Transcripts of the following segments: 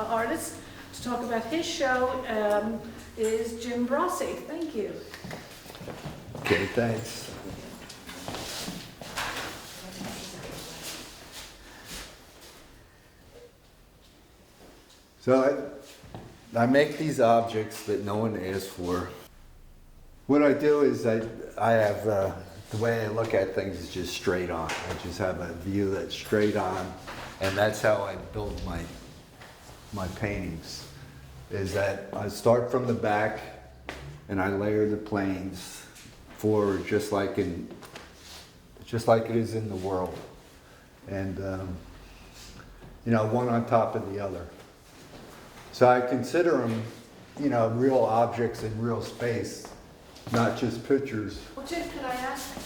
artist to talk about his show is Jim Brossy. Thank you. Okay, thanks. So I make these objects that no one asked for. What I do is I have, the way I look at things is just straight on. I just have a view that's straight on, and that's how I build my paintings, is that I start from the back and I layer the planes forward just like it is in the world. And, you know, one on top of the other. So I consider them, you know, real objects in real space, not just pictures. Well, Jim, could I ask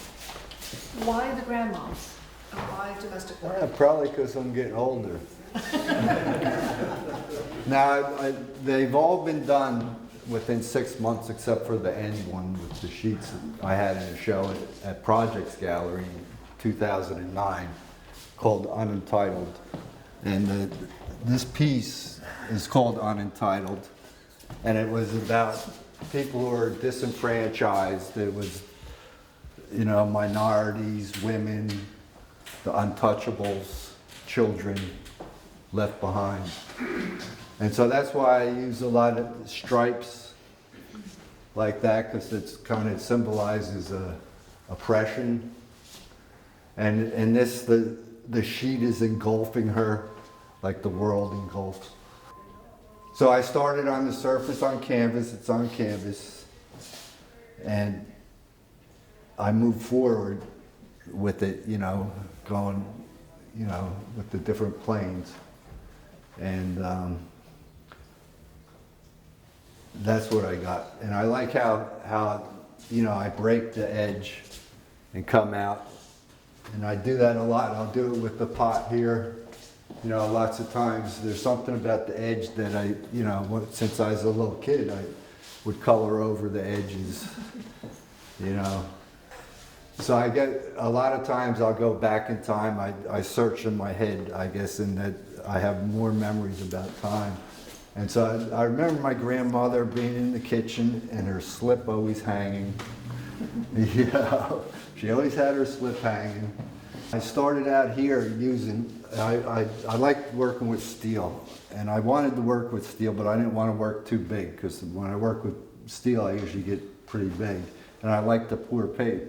why the grandmas and why domestic work? Probably because I'm getting older. Now, they've all been done within 6 months, except for the end one with the sheets I had in a show at Projects Gallery in 2009 called Unentitled. And this piece is called Unentitled, and it was about people who are disenfranchised. It was, you know, minorities, women, the untouchables, children left behind. And so that's why I use a lot of stripes like that, because it's kind of symbolizes oppression. And in this, the sheet is engulfing her like the world engulfs. So I started on the surface on canvas, it's on canvas, and I moved forward with it, you know, going, you know, with the different planes. And that's what I got. And I like how, you know, I break the edge and come out. And I do that a lot. I'll do it with the pot here. You know, lots of times there's something about the edge that I, you know, since I was a little kid, I would color over the edges, you know. So I get, a lot of times I'll go back in time. I search in my head, I guess, in that I have more memories about time. And so I remember my grandmother being in the kitchen and her slip always hanging. You know, she always had her slip hanging. I started out here using, I liked working with steel, and I wanted to work with steel, but I didn't want to work too big, because when I work with steel, I usually get pretty big, and I like to pour paint.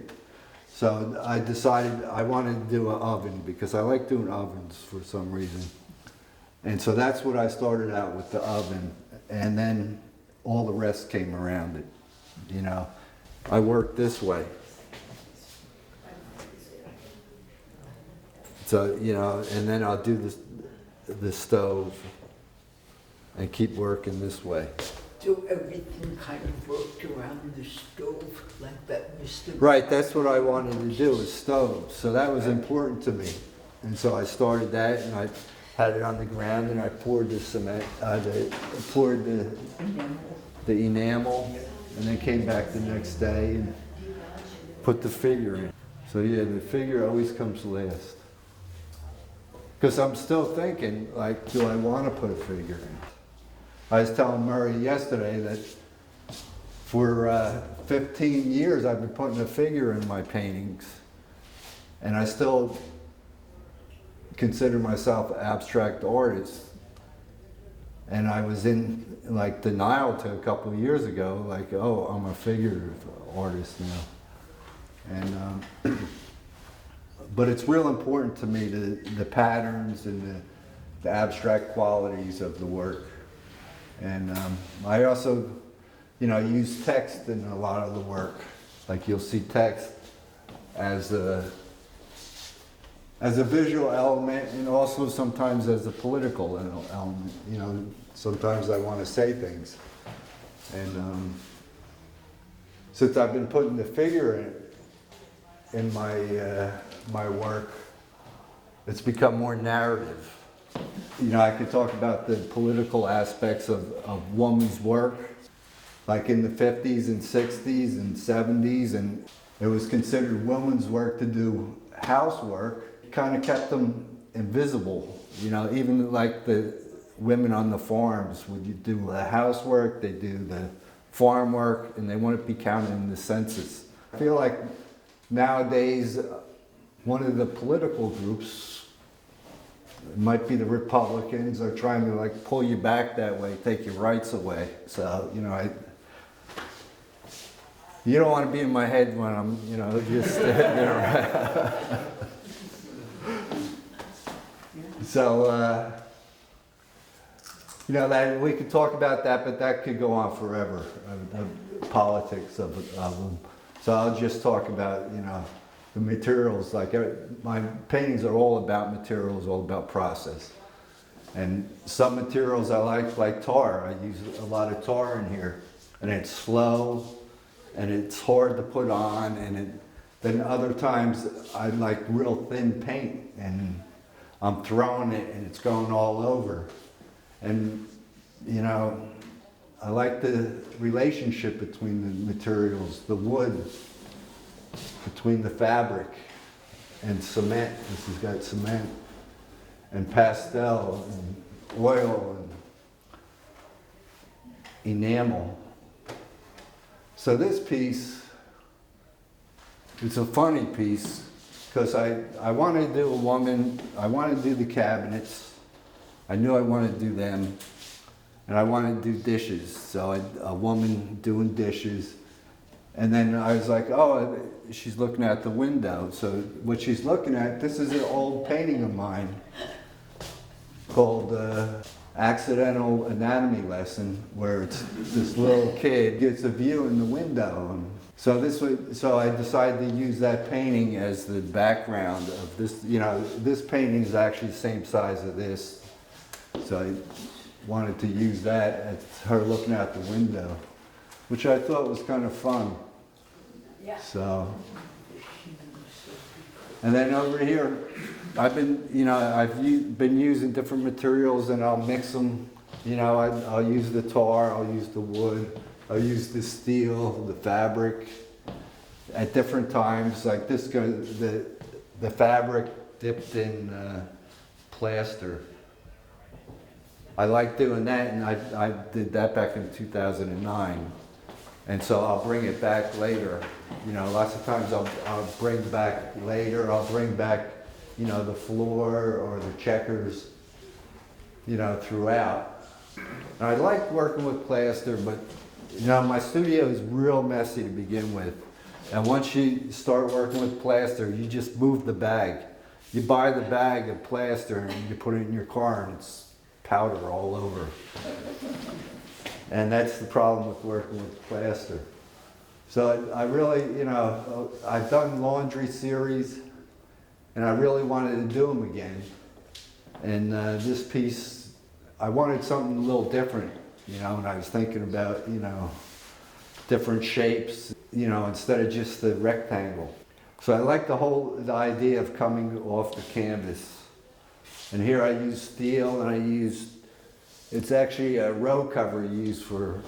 So I decided I wanted to do an oven, because I like doing ovens for some reason. And so that's what I started out with, the oven, and then all the rest came around it, you know. I work this way. So, you know, and then I'll do the stove and keep working this way. So everything kind of worked around the stove like that, Mr. Right, that's what I wanted to do, is stove. So that was important to me. And so I started that, and I had it on the ground, and I poured the cement, poured the enamel, and then came back the next day and put the figure in. So yeah, the figure always comes last. Because I'm still thinking, like, do I want to put a figure in? I was telling Murray yesterday that for 15 years I've been putting a figure in my paintings, and I still consider myself an abstract artist. And I was in like denial to a couple of years ago, like, oh, I'm a figurative artist now. And but it's real important to me, the patterns and the abstract qualities of the work. And I also, you know, use text in a lot of the work. Like, you'll see text as a visual element, and also sometimes as a political element. You know, sometimes I want to say things. And since I've been putting the figure in my work, it's become more narrative. You know, I could talk about the political aspects of woman's work, like in the 50s and 60s and 70s, and it was considered women's work to do housework. It kind of kept them invisible, you know, even like the women on the farms would do the housework, they do the farm work, and they wouldn't be counted in the census. I feel like nowadays, one of the political groups, it might be the Republicans, are trying to like pull you back that way, take your rights away. So, you know, you don't want to be in my head when I'm, you know, just, you know. So, you know, that we could talk about that, but that could go on forever, the politics of them. So I'll just talk about, you know, the materials. Like my paintings are all about materials, all about process. And some materials I like tar. I use a lot of tar in here, and it's slow, and it's hard to put on. And then other times I like real thin paint, and I'm throwing it, and it's going all over. And, you know, I like the relationship between the materials, the wood, between the fabric and cement. This has got cement and pastel and oil and enamel. So this piece, it's a funny piece because I wanted to do a woman, I wanted to do the cabinets. I knew I wanted to do them, and I wanted to do dishes. So a woman doing dishes, and then I was like, oh, she's looking out the window. So what she's looking at, this is an old painting of mine called Accidental Anatomy Lesson, where it's this little kid gets a view in the window. So I decided to use that painting as the background of this. You know, this painting is actually the same size as this. So I wanted to use that as her looking out the window, which I thought was kind of fun. Yeah. So, and then over here, I've been using different materials, and I'll mix them. You know, I'll use the tar, I'll use the wood, I'll use the steel, the fabric at different times. Like this goes, the fabric dipped in plaster. I like doing that, and I did that back in 2009. And so I'll bring it back later. You know, lots of times I'll bring back later, I'll bring back, you know, the floor or the checkers, you know, throughout. And I like working with plaster, but, you know, my studio is real messy to begin with. And once you start working with plaster, you just move the bag. You buy the bag of plaster and you put it in your car, and it's powder all over. And that's the problem with working with plaster. So I really, you know, I've done laundry series, and I really wanted to do them again. And this piece, I wanted something a little different, you know, and I was thinking about, you know, different shapes, you know, instead of just the rectangle. So I like the idea of coming off the canvas. And here I use steel, and it's actually a row cover you use for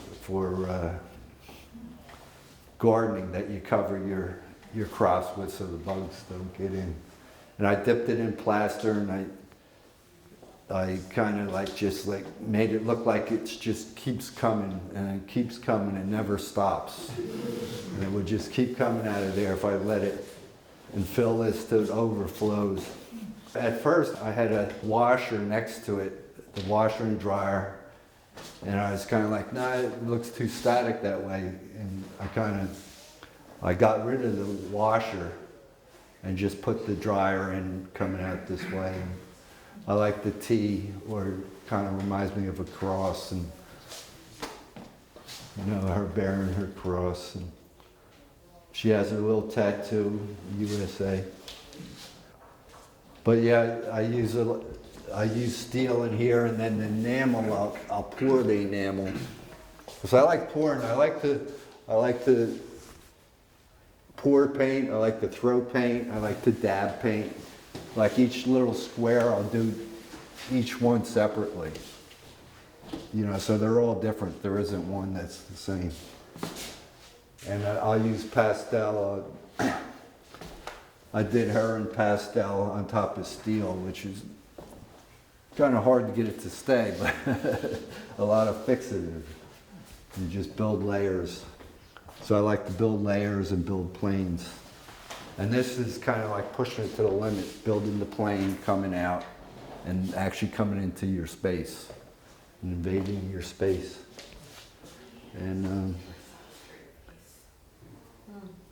gardening, that you cover your crops with so the bugs don't get in. And I dipped it in plaster, and I kind of like just like made it look like it just keeps coming, and it keeps coming and never stops. And it would just keep coming out of there if I let it and fill this till it overflows. At first I had a washer next to it, the washer and dryer, and I was kind of like, nah, it looks too static that way. And I got rid of the washer and just put the dryer in coming out this way. And I like the T, or it kind of reminds me of a cross, and you know, her bearing her cross. And she has her little tattoo, USA. But yeah, I use steel in here, and then the enamel, I'll pour the enamel. Because I like pouring. I like to pour paint. I like to throw paint. I like to dab paint. Like each little square, I'll do each one separately. You know, so they're all different. There isn't one that's the same. And I'll use pastel. I did her in pastel on top of steel, which is kind of hard to get it to stay, but a lot of fixative. You just build layers. So I like to build layers and build planes. And this is kind of like pushing it to the limit, building the plane, coming out, and actually coming into your space, and invading your space. And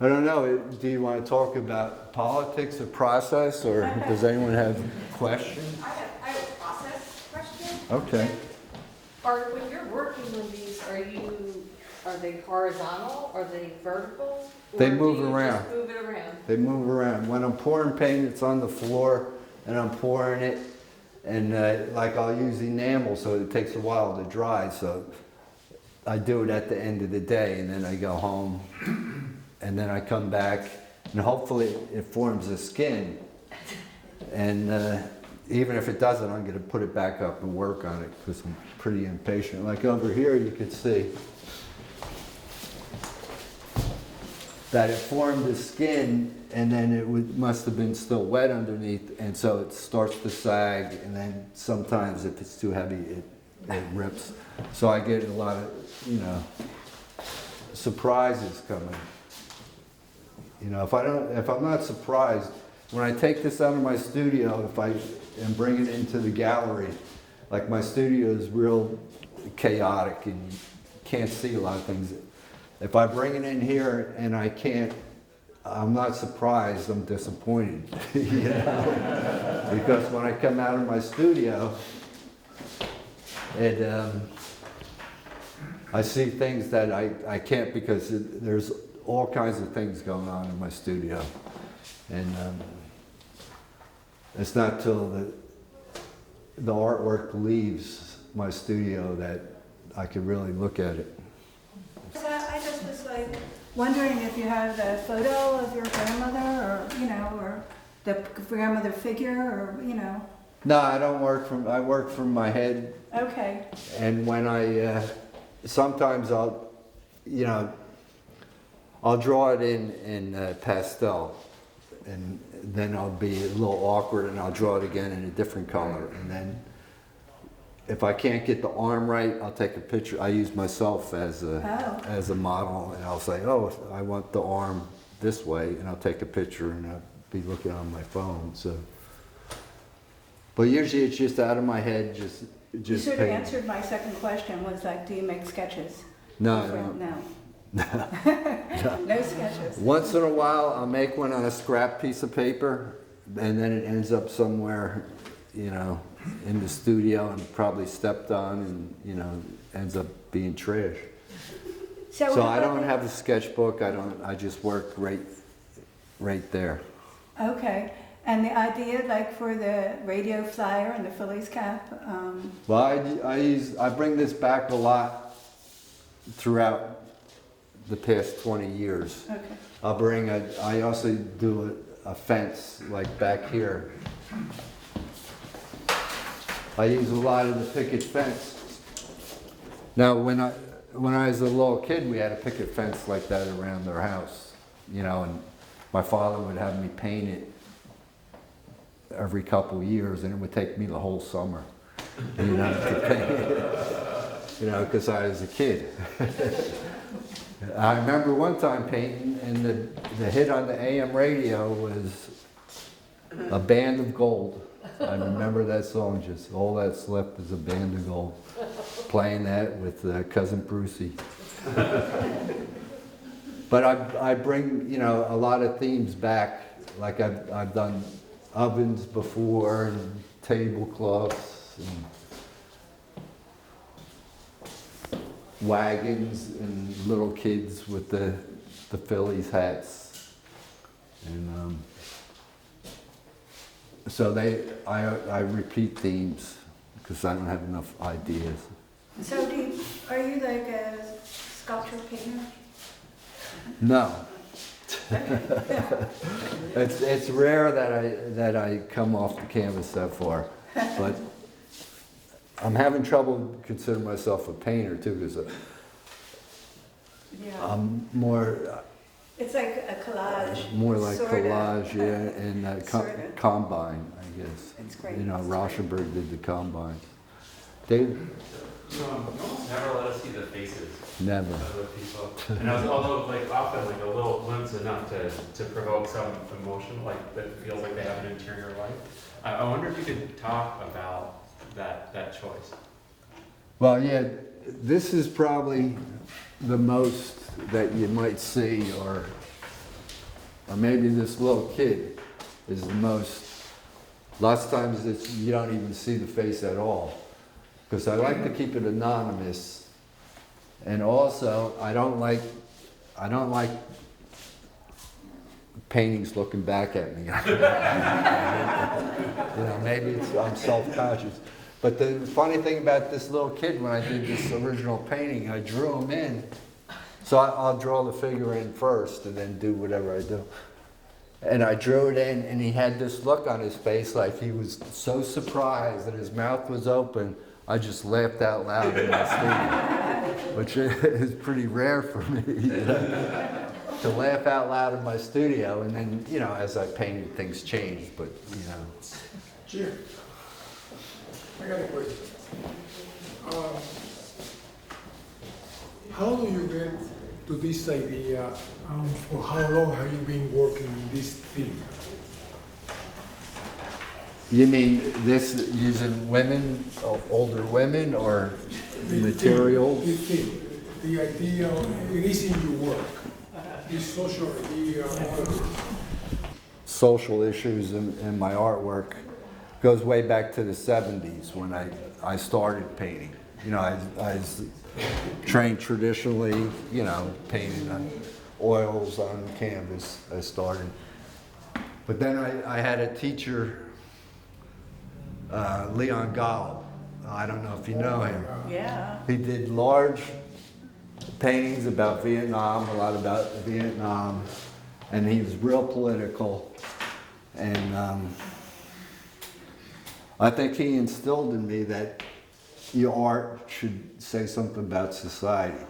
I don't know, do you want to talk about politics or process, or does anyone have questions? I have a process question. Okay. When you're working on these, are they horizontal, are they vertical? They Or move do you around. just move it around? They move around. When I'm pouring paint, it's on the floor, and I'm pouring it, and like I'll use enamel, so it takes a while to dry, so I do it at the end of the day, and then I go home, and then I come back, and hopefully it forms a skin, and even if it doesn't, I'm going to put it back up and work on it, because I'm pretty impatient. Like over here, you can see that it formed the skin, and then it must have been still wet underneath, and so it starts to sag, and then sometimes if it's too heavy, it rips. So I get a lot of, surprises coming. If I'm not surprised, when I take this out of my studio, and bring it into the gallery, like my studio is real chaotic, and you can't see a lot of things. If I bring it in here and I'm not surprised, I'm disappointed, because when I come out of my studio, I see things that I can't, because there's all kinds of things going on in my studio. And it's not till the artwork leaves my studio that I can really look at it. So I just was wondering if you have a photo of your grandmother, or the grandmother figure, or. No, I don't I work from my head. Okay. And when sometimes I'll draw it in pastel, and then I'll be a little awkward, and I'll draw it again in a different color. And then if I can't get the arm right, I'll take a picture. I use myself as a model, and I'll say, oh, I want the arm this way, and I'll take a picture, and I'll be looking on my phone. So, but usually it's just out of my head, just You sort of paint. answered my second question, was do you make sketches? No, I Different- don't. No. No sketches. Once in a while, I'll make one on a scrap piece of paper, and then it ends up somewhere, in the studio, and probably stepped on, and ends up being trash. So what I about don't the- have a sketchbook. I just work right there. Okay. And the idea, for the radio flyer and the Phillies cap, Well, I bring this back a lot throughout the past 20 years. okay. I also do a fence, like back here. I use a lot of the picket fence. Now, when I was a little kid, we had a picket fence like that around our house, and my father would have me paint it every couple of years, and it would take me the whole summer, to paint it, because I was a kid. I remember one time painting, and the hit on the AM radio was A Band of Gold. I remember that song, just All That's Left Is a Band of Gold. Playing that with cousin Brossy. But I bring, a lot of themes back. Like I've done ovens before, and tablecloths, and wagons, and little kids with the Phillies hats. And so I repeat themes because I don't have enough ideas. So are you like a sculpture painter? No. It's rare that I come off the canvas that far, but I'm having trouble considering myself a painter too, because Yeah. I'm more. It's like a collage. more like sorta. collage, yeah, and Sorta. combine, I guess. It's great. You know, Rauschenberg did the combine. Dave? No one's never let us see the faces Never. of the people. And I was, although like often like a little glimpse enough to provoke some emotion, like that feels like they have an interior life. I wonder if you could talk about that choice. Well, yeah, this is probably the most that you might see, or maybe this little kid is the most. Lots of times you don't even see the face at all, because I like to keep it anonymous, and also I don't like paintings looking back at me. You know, maybe I'm self-conscious. But the funny thing about this little kid, when I did this original painting, I drew him in. So I'll draw the figure in first and then do whatever I do. And I drew it in, and he had this look on his face like he was so surprised that his mouth was open. I just laughed out loud in my studio, which is pretty rare for me, you know, to laugh out loud in my studio. And then, you know, as I painted, things changed, but, you know. Jim, I got a question. How do you get to this idea? For how long have you been working in this field? You mean this using women, older women, or materials? The thing, the idea, it is in your work. This social idea. Social issues in my artwork goes way back to the 70s when I started painting. You know, I was trained traditionally, you know, painting on oils on canvas. I started. But then I had a teacher, Leon Gall. I don't know if you know him. Yeah. He did large paintings about Vietnam, a lot about Vietnam, and he was real political. And I think he instilled in me that your art should say something about society.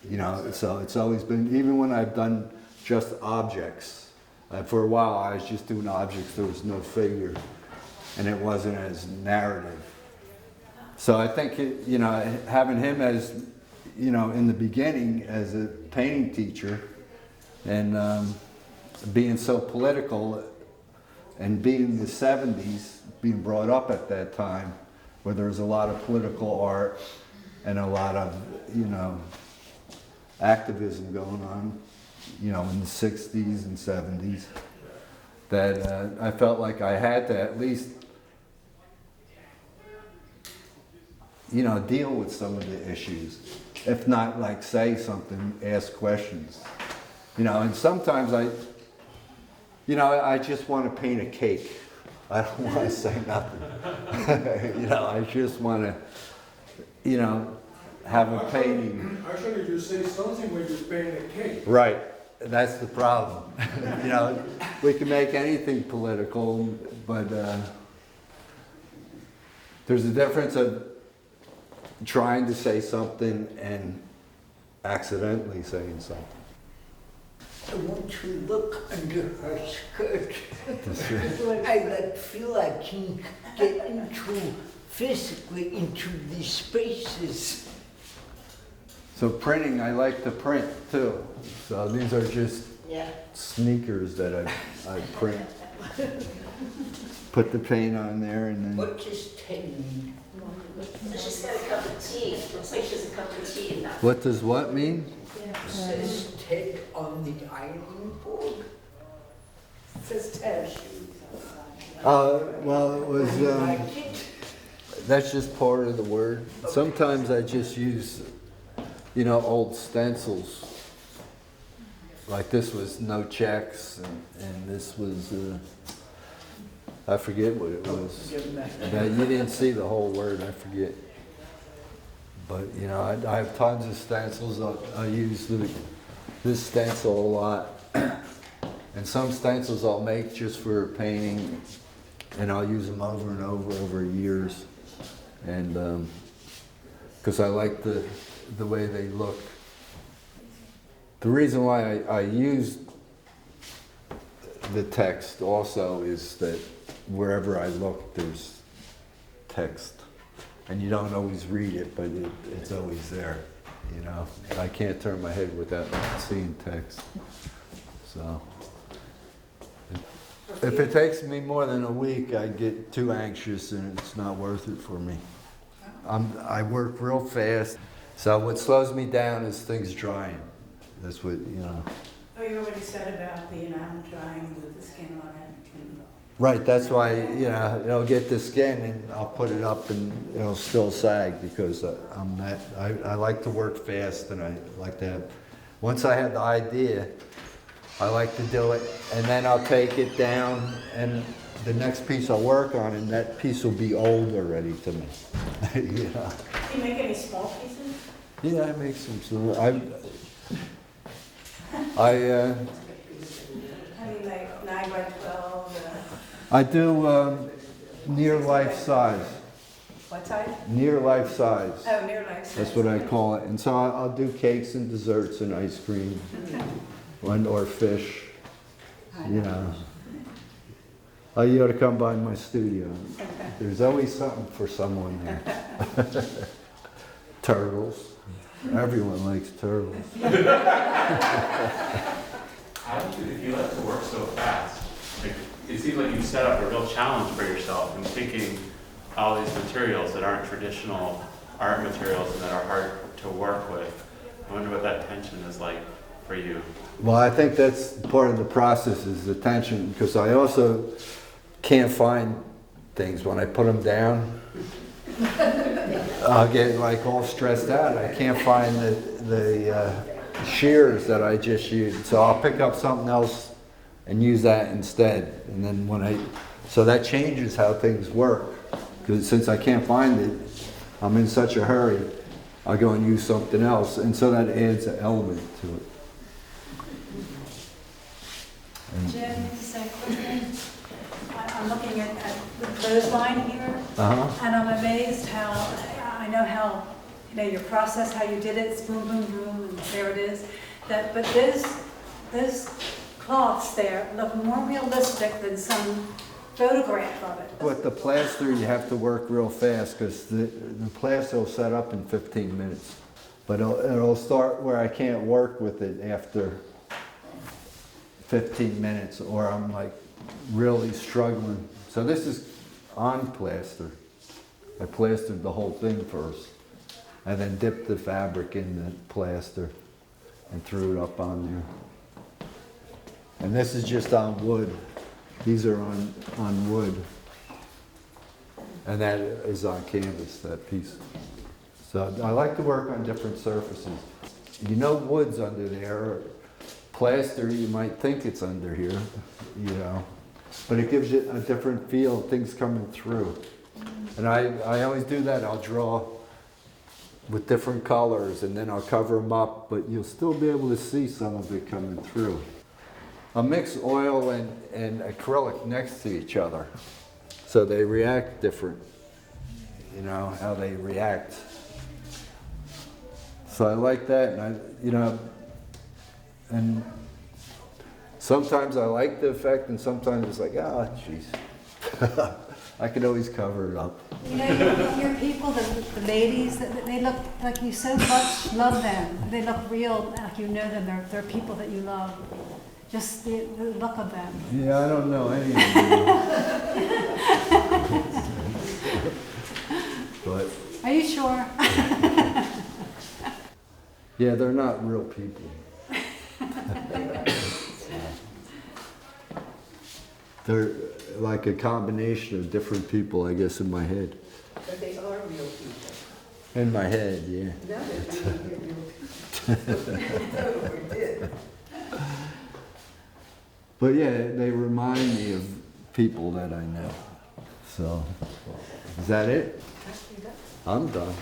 You know, so it's always been, even when I've done just objects, for a while I was just doing objects, there was no figure, and it wasn't as narrative. So I think, you know, having him as, you know, in the beginning as a painting teacher, and being so political, and being in the 70s, being brought up at that time, where there was a lot of political art and a lot of, you know, activism going on, you know, in the 60s and 70s, that I felt like I had to at least, you know, deal with some of the issues. If not like say something, ask questions. You know, and sometimes I just want to paint a cake. I don't want to say nothing. You know, I just want to, you know, have a painting. Actually, you say something when you paint a cake. Right, that's the problem. You know, we can make anything political, but there's a difference of trying to say something and accidentally saying something. I want to look under her skirt. I feel I can get physically into these spaces. So printing, I like to print too. So these are just sneakers that I print. Put the paint on there and then. What does Ted mean? She's got a cup of tea. Looks like she has a cup of tea in that. What does what mean? Says Ted on the ironing board. Says Ted. Well, it was, Like it? that's just part of the word. Sometimes I just use, you know, old stencils. Like this was no checks, and this was, I forget what it was. Now, you didn't see the whole word, I forget. But, you know, I have tons of stencils. I use this stencil a lot. And some stencils I'll make just for painting, and I'll use them over and over years. And because I like the way they look. The reason why I use the text also is that wherever I look, there's text. And you don't always read it, but it's always there, you know? I can't turn my head without seeing text, so. If it takes me more than a week, I get too anxious and it's not worth it for me. I work real fast, so what slows me down is things drying. That's what, you know. Oh, you already said about the enamel drying with the skin on it. Right, that's why, you know, it'll get the skin and I'll put it up and it'll still sag because I like to work fast and I like to have, once I have the idea, I like to do it and then I'll take it down and the next piece I'll work on and that piece will be old already to me. You know? Do you make any small pieces? Yeah, I make some, I mean, like 9 by 12, I do near life size. what size? Near life size. Oh, near life size. That's what I call it. And so I'll do cakes and desserts and ice cream or fish, you know. Oh, you ought to come by my studio. There's always something for someone there. Turtles. Everyone likes turtles. How do you, if you like to work so fast, like, it seems like you set up a real challenge for yourself in thinking all these materials that aren't traditional art materials and that are hard to work with. I wonder what that tension is like for you. Well, I think that's part of the process is the tension because I also can't find things when I put them down. I'll get like all stressed out. I can't find the shears that I just used. So I'll pick up something else and use that instead. And then so that changes how things work. Because since I can't find it, I'm in such a hurry, I'll go and use something else. And so that adds an element to it. Jim, same question. I'm looking at the clothesline here, and I'm amazed how, I know how, you know, your process, how you did it, it's boom, boom, boom, and there it is. But those cloths there look more realistic than some photograph of it. With the plaster, you have to work real fast because the plaster will set up in 15 minutes. But it'll start where I can't work with it after 15 minutes or I'm like really struggling. So this is on plaster. I plastered the whole thing first and then dipped the fabric in the plaster and threw it up on there. And this is just on wood. These are on wood. And that is on canvas, that piece. So I like to work on different surfaces. You know wood's under there. Plaster, you might think it's under here, you know. But it gives you a different feel, things coming through. And I always do that. I'll draw with different colors and then I'll cover them up, but you'll still be able to see some of it coming through. I'll mix oil and acrylic next to each other so they react different, you know, how they react. So I like that, and you know, and sometimes I like the effect and sometimes it's like, ah, oh, jeez. I could always cover it up. You know, your people, the ladies, they look like you so much love them. They look real, like you know them. They're people that you love. Just the look of them. Yeah, I don't know any of them. But Are you sure? yeah, they're not real people. They're like a combination of different people, I guess, in my head. But they are real people. In my head, yeah. No, they're real people. No, we did. But yeah, they remind me of people that I know. So, is that it? I'm done.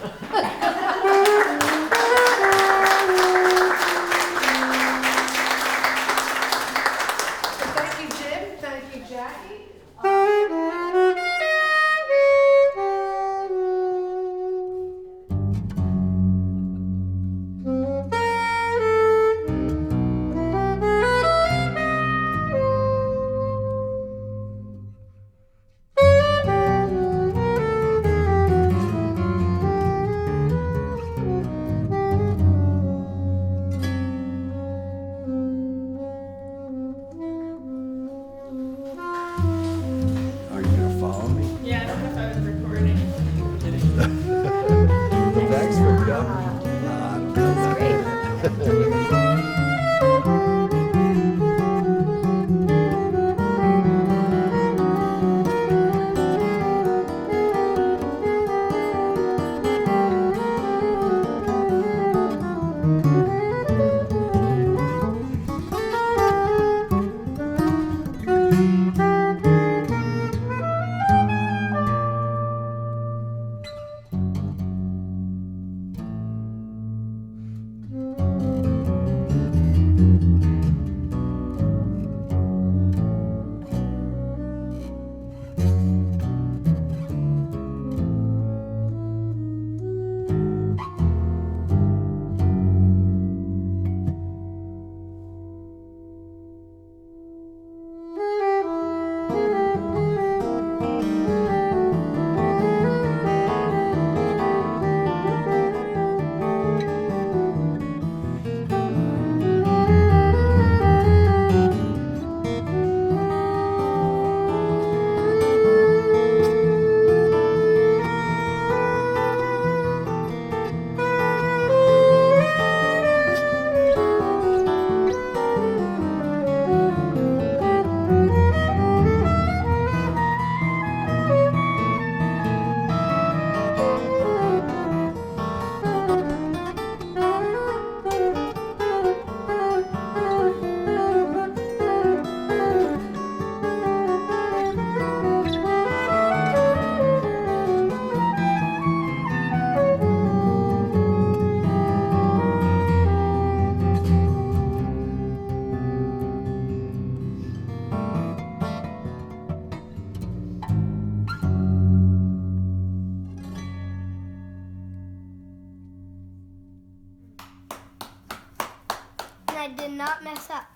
And I did not mess up.